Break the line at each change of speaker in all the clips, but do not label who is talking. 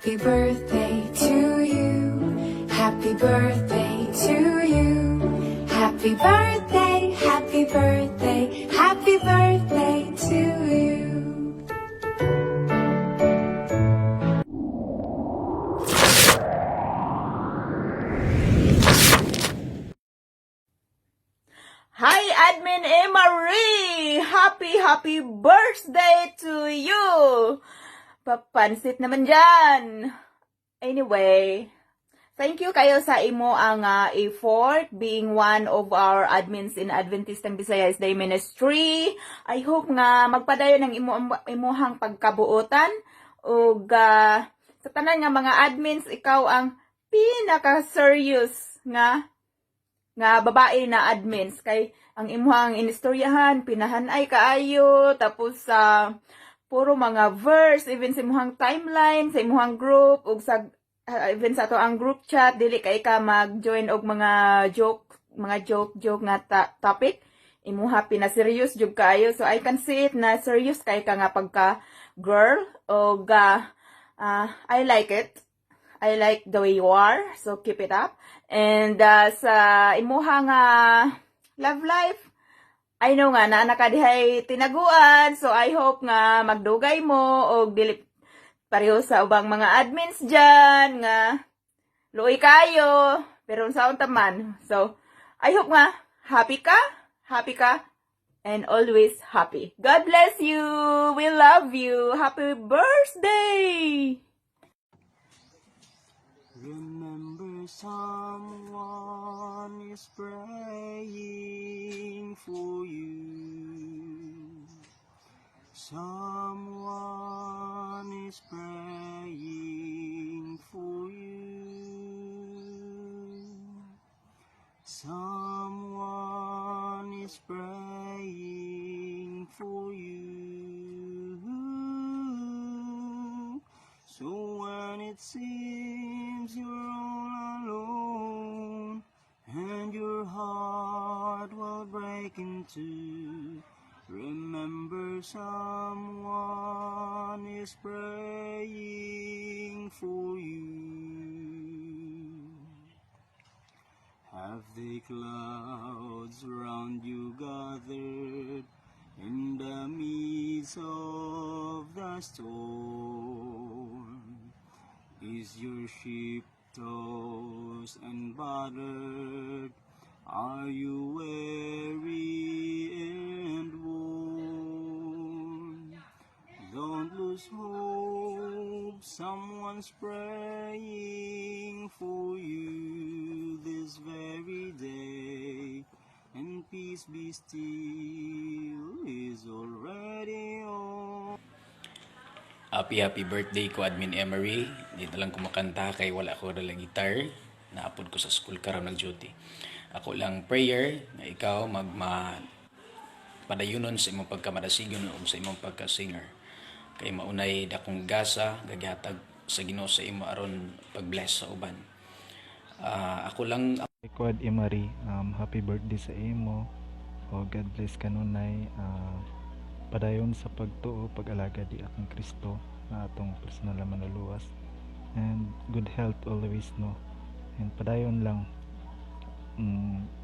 Happy birthday to you. Happy birthday to you. Happy birthday, happy birthday, happy birthday to you.
Hi, Admin Imari! Happy birthday to you! Papansit naman dyan! Anyway, thank you kayo sa imo ang effort being one of our admins in Adventistang Bisaya Day Ministry. I hope nga magpadayon ng imuhang pagkabuotan o sa tanan nga mga admins, ikaw ang pinaka-serious nga babae na admins kay ang imuhang inistoryahan pinahanay kaayo tapos sa puro mga verse even sa imuhang timeline sa imuhang group ug sa even sa ato ang group chat dili kay ka mag-join og mga joke nga topic imuha pina-serious jud kaayo so I can see it na serious kay ka nga pagka girl og I like it. I like the way you are, so keep it up. And sa imuhang love life, I know nga na nakadihay tinaguan, so I hope nga magdugay mo o dili pareho sa ubang mga admins dyan nga luoy kayo, pero sa taman. So I hope nga happy ka, and always happy. God bless you. We love you. Happy birthday.
Remember, someone is praying for you. Someone is praying for you. Someone is praying for you. So when it seems you're all alone and your heart will break in two, remember someone is praying for you. Have the clouds around you gathered in the midst of the storm? Is your ship tossed and battered? Are you weary and worn? Don't lose hope, someone's praying for you this very day. And peace be still is already on.
Happy birthday ko Admin Imari. Dito lang kumakanta kay wala ko dala gitar. Naapod ko sa school karon nag-duty. Ako lang prayer nga ikaw padayunon sa imong pagkamadasigon o sa imong pagka-singer. Kay maunay dakong gasa gagihatag sa Ginoo sa imo aron pag-bless sa uban. Ako lang
Quad Imari, happy birthday sa imo. O God bless kanunay. Padayon sa pagtuo, pag-alaga di akong Kristo na atong personal na manuluwas. And good health always, no. And padayon lang,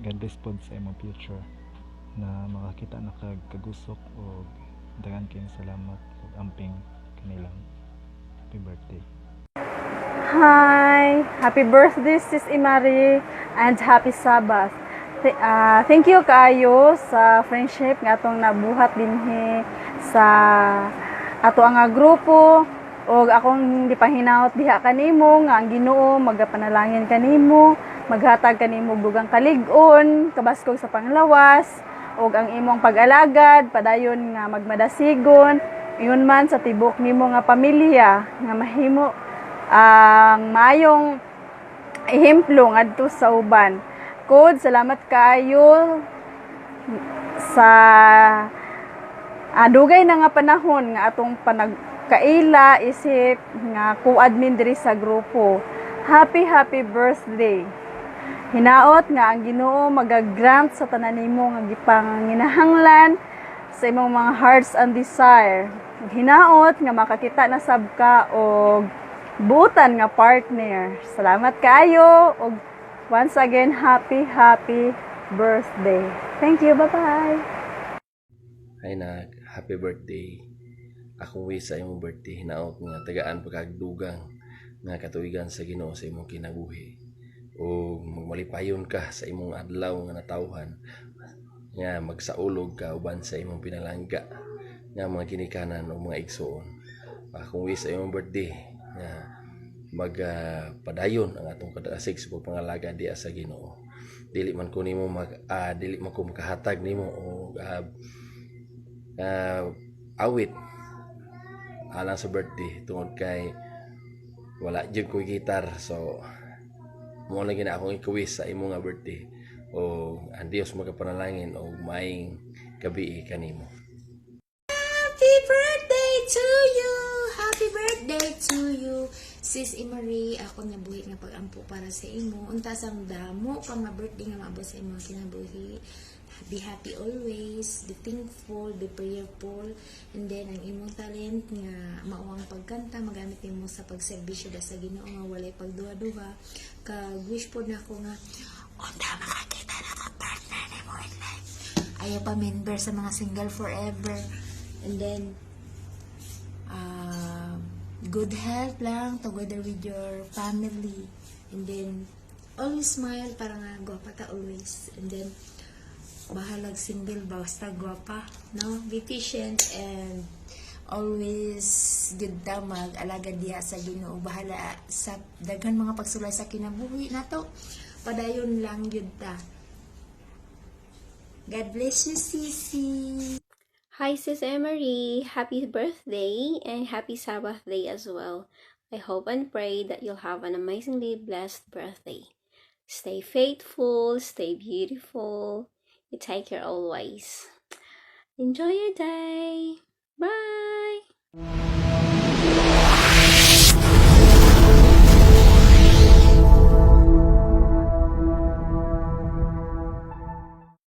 God bless po sa imong future na makakita na kagusok o dagan kayong salamat o amping kanilang. Happy birthday.
Hi! Happy birthday, Sis Imari, and happy Sabbath. Thank you kaayo sa friendship nga atong nabuhat dinhi sa ato nga grupo og akong gipahinaot diha kanimo nga ang Ginoo magapanalangin kanimo, maghatag kanimo dugang kalig-on, kabaskog sa panglawas og ang imong pag-alagad padayon nga magmadasigon iyon man sa tibok nimo nga pamilya nga mahimo ang mayong ehemplo ngadto sa uban. Code, salamat kaayo sa dugay na nga panahon nga atong panagkaila isip nga co-admin diri sa grupo. Happy birthday. Hinaot nga ang Ginoo magagrant sa tanan nimo nga gipanginahanglan sa imong mga hearts and desire. Hinaot nga makakita na sab ka og butan nga partner. Salamat kayo ug once again happy birthday. Thank you. Bye-bye.
Ay na, happy birthday. Akong wish sa imong birthday, hinaot nga tagaan pagkagdugang nga katuigan sa Ginoo sa imong kinabuhi. O magmalipayon ka sa imong adlaw nga natawhan, nga magsaulog ka uban sa imong pinalangga nga mga ginikanan o mga igsoon. Akong wish sa imong birthday nga magpadayon ang atong kadasig sa pagpangalaga diya sa Ginoo. Dili man ko nimo dili man ko makahatag nimo o awit alang sa birthday tungod kay wala jud ko gitar, so mo lang gina akong ikuwis sa imo nga birthday o ang Dios magapanalangin o maayong gabi kanimo.
Happy birthday to you! Happy birthday to you! Sis Imari, ako nabuhi nga pag-ampo para sa imo. Untas ang damo pa nga birthday nga maabot sa imo kinabuhi. Be happy always, be thankful, be prayerful, and then ang imong talent nga mauwang pagkanta magamit nimo sa pagserbisyo sa Ginoo nga walay pagduha-duha. Kag wish po na ako nga unta makakita na ka partner nimo in life. Ayaw pa member sa mga single forever. And then good health lang together with your family. And then always smile para nga gwapa ta always. And then bahalag single basta gwapa, no? Be patient and always good ta mag-alaga diha sa Ginoo. Bahala sa daghan mga pagsulay sa kinabuhi nato. Padayon lang yun ta. God bless you, Sisi.
Hi, Sis Emery. Happy birthday and happy Sabbath day as well. I hope and pray that you'll have an amazingly blessed birthday. Stay faithful, stay beautiful. You take care always. Enjoy your day.